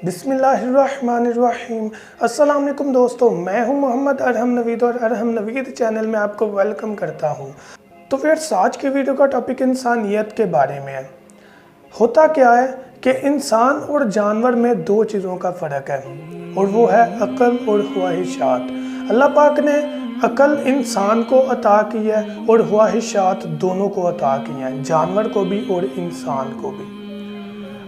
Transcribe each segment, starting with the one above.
बिस्मिल्लाहिर्रहमानिर्रहीम। अस्सलाम वालेकुम दोस्तों, मैं हूं मोहम्मद अरहम नवीद और अरहम नवीद चैनल में आपको वेलकम करता हूं। तो फिर आज की वीडियो का टॉपिक इंसानियत के बारे में है। होता क्या है कि इंसान और जानवर में दो चीज़ों का फ़र्क है और वो है अक्ल और ख्वाहिशात। अल्लाह पाक ने अक्ल इंसान को अता की है और ख्वाहिशात दोनों को अता की हैं, जानवर को भी और इंसान को भी।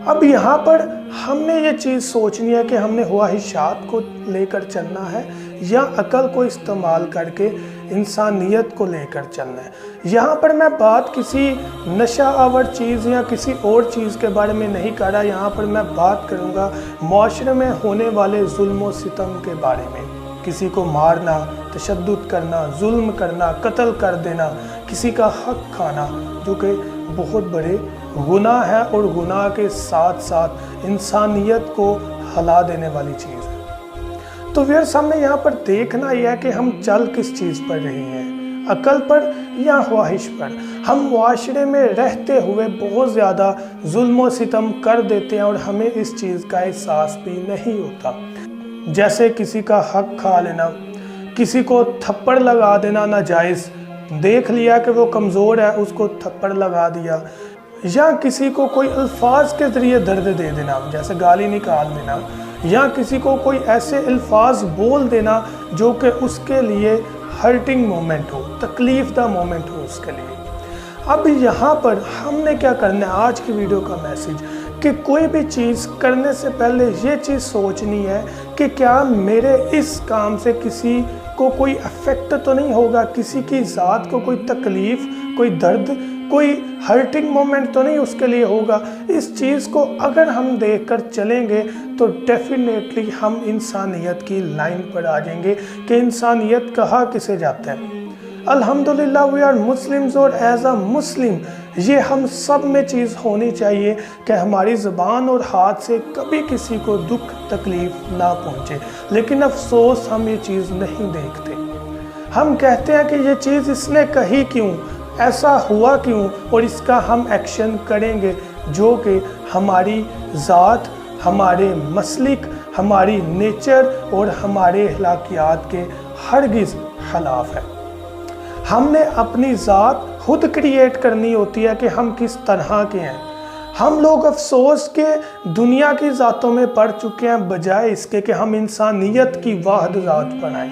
अब यहाँ पर हमने ये चीज़ सोचनी है कि हमने ख्वाहिशात को लेकर चलना है या अक्ल को इस्तेमाल करके इंसानियत को लेकर चलना है। यहाँ पर मैं बात किसी नशा आवर चीज़ या किसी और चीज़ के बारे में नहीं कर रहा। यहाँ पर मैं बात करूँगा मुआशरे में होने वाले जुल्म व सितम के बारे में। किसी को मारना, तशद्दुद करना, जुल्म करना, कत्ल कर देना, किसी का हक खाना, जो कि बहुत बड़े गुनाह है और गुनाह के साथ साथ इंसानियत को हला देने वाली चीज़ है। तो फिर हमने यहाँ पर देखना यह है कि हम चल किस चीज़ पर रहे हैं, अक्ल पर या ख्वाहिश पर। हम मुआशरे में रहते हुए बहुत ज़्यादा जुल्म व सितम कर देते हैं और हमें इस चीज़ का एहसास भी नहीं होता। जैसे किसी का हक खा लेना, किसी को थप्पड़ लगा देना नाजायज़, देख लिया कि वो कमज़ोर है उसको थप्पड़ लगा दिया, या किसी को कोई अल्फाज के ज़रिए दर्द दे देना, जैसे गाली निकाल देना, या किसी को कोई ऐसे अल्फाज बोल देना जो कि उसके लिए हर्टिंग मोमेंट हो, तकलीफ़ दा मोमेंट हो उसके लिए। अब यहाँ पर हमने क्या करना है, आज की वीडियो का मैसेज कि कोई भी चीज़ करने से पहले ये चीज़ सोचनी है कि क्या मेरे इस काम से किसी को कोई अफेक्ट तो नहीं होगा, किसी की ज़ात को कोई तकलीफ़, कोई दर्द, कोई हर्टिंग मोमेंट तो नहीं उसके लिए होगा। इस चीज़ को अगर हम देखकर चलेंगे तो डेफिनेटली हम इंसानियत की लाइन पर आ जाएंगे कि इंसानियत कहा किसे जाता है। अल्हम्दुलिल्लाह वी आर मुस्लिम्स और एज अ मुस्लिम ये हम सब में चीज़ होनी चाहिए कि हमारी ज़ुबान और हाथ से कभी किसी को दुख तकलीफ़ ना पहुँचे। लेकिन अफसोस हम ये चीज़ नहीं देखते। हम कहते हैं कि ये चीज़ इसने कही क्यों, ऐसा हुआ क्यों, और इसका हम एक्शन करेंगे जो कि हमारी ज़ात, हमारे मसलिक, हमारी नेचर और हमारे अखलाकियात के हरगिज़ खिलाफ है। हमने अपनी ज़ात खुद क्रिएट करनी होती है कि हम किस तरह के हैं। हम लोग अफसोस के दुनिया की ज़ातों में पढ़ चुके हैं बजाय इसके कि हम इंसानियत की वाहिद ज़ात बनाएं,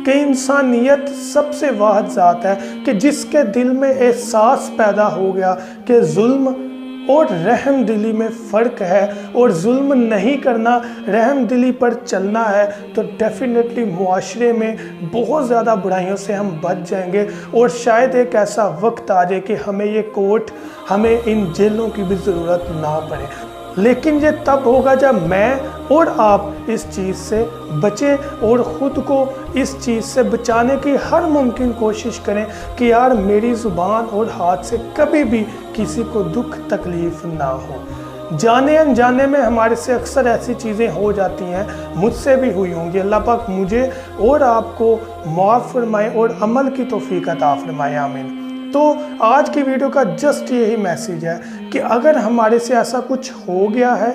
कि इंसानियत सबसे वाहिद ज़ात है कि जिसके दिल में एहसास पैदा हो गया कि जुल्म और रहम दिली में फ़र्क है और जुल्म नहीं करना, रहम दिली पर चलना है, तो डेफिनेटली मुआशरे में बहुत ज़्यादा बुराइयों से हम बच जाएंगे। और शायद एक ऐसा वक्त आ जाए कि हमें ये कोर्ट, हमें इन जेलों की भी ज़रूरत ना पड़े। लेकिन ये तब होगा जब मैं और आप इस चीज़ से बचें और ख़ुद को इस चीज़ से बचाने की हर मुमकिन कोशिश करें कि यार मेरी ज़ुबान और हाथ से कभी भी किसी को दुख तकलीफ़ ना हो। जाने अनजाने में हमारे से अक्सर ऐसी चीज़ें हो जाती हैं, मुझसे भी हुई होंगी। अल्लाह पाक मुझे और आपको माफ़ फरमाए और अमल की तौफीक अता फरमाए, आमीन। तो आज की वीडियो का जस्ट यही मैसेज है कि अगर हमारे से ऐसा कुछ हो गया है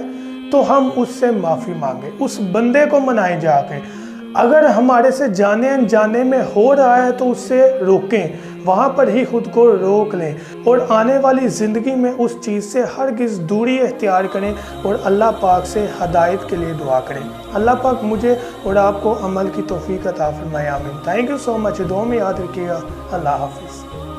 तो हम उससे माफ़ी मांगे, उस बंदे को मनाएं जाके। अगर हमारे से जाने अनजाने में हो रहा है तो उससे रोकें, वहाँ पर ही खुद को रोक लें और आने वाली ज़िंदगी में उस चीज़ से हरगिज़ दूरी इख्तियार करें और अल्लाह पाक से हदायत के लिए दुआ करें। अल्लाह पाक मुझे और आपको अमल की तौफीक अता फरमाए, आमीन। Thank you so much. दुआ में याद रखिएगा। अल्लाह हाफिज़।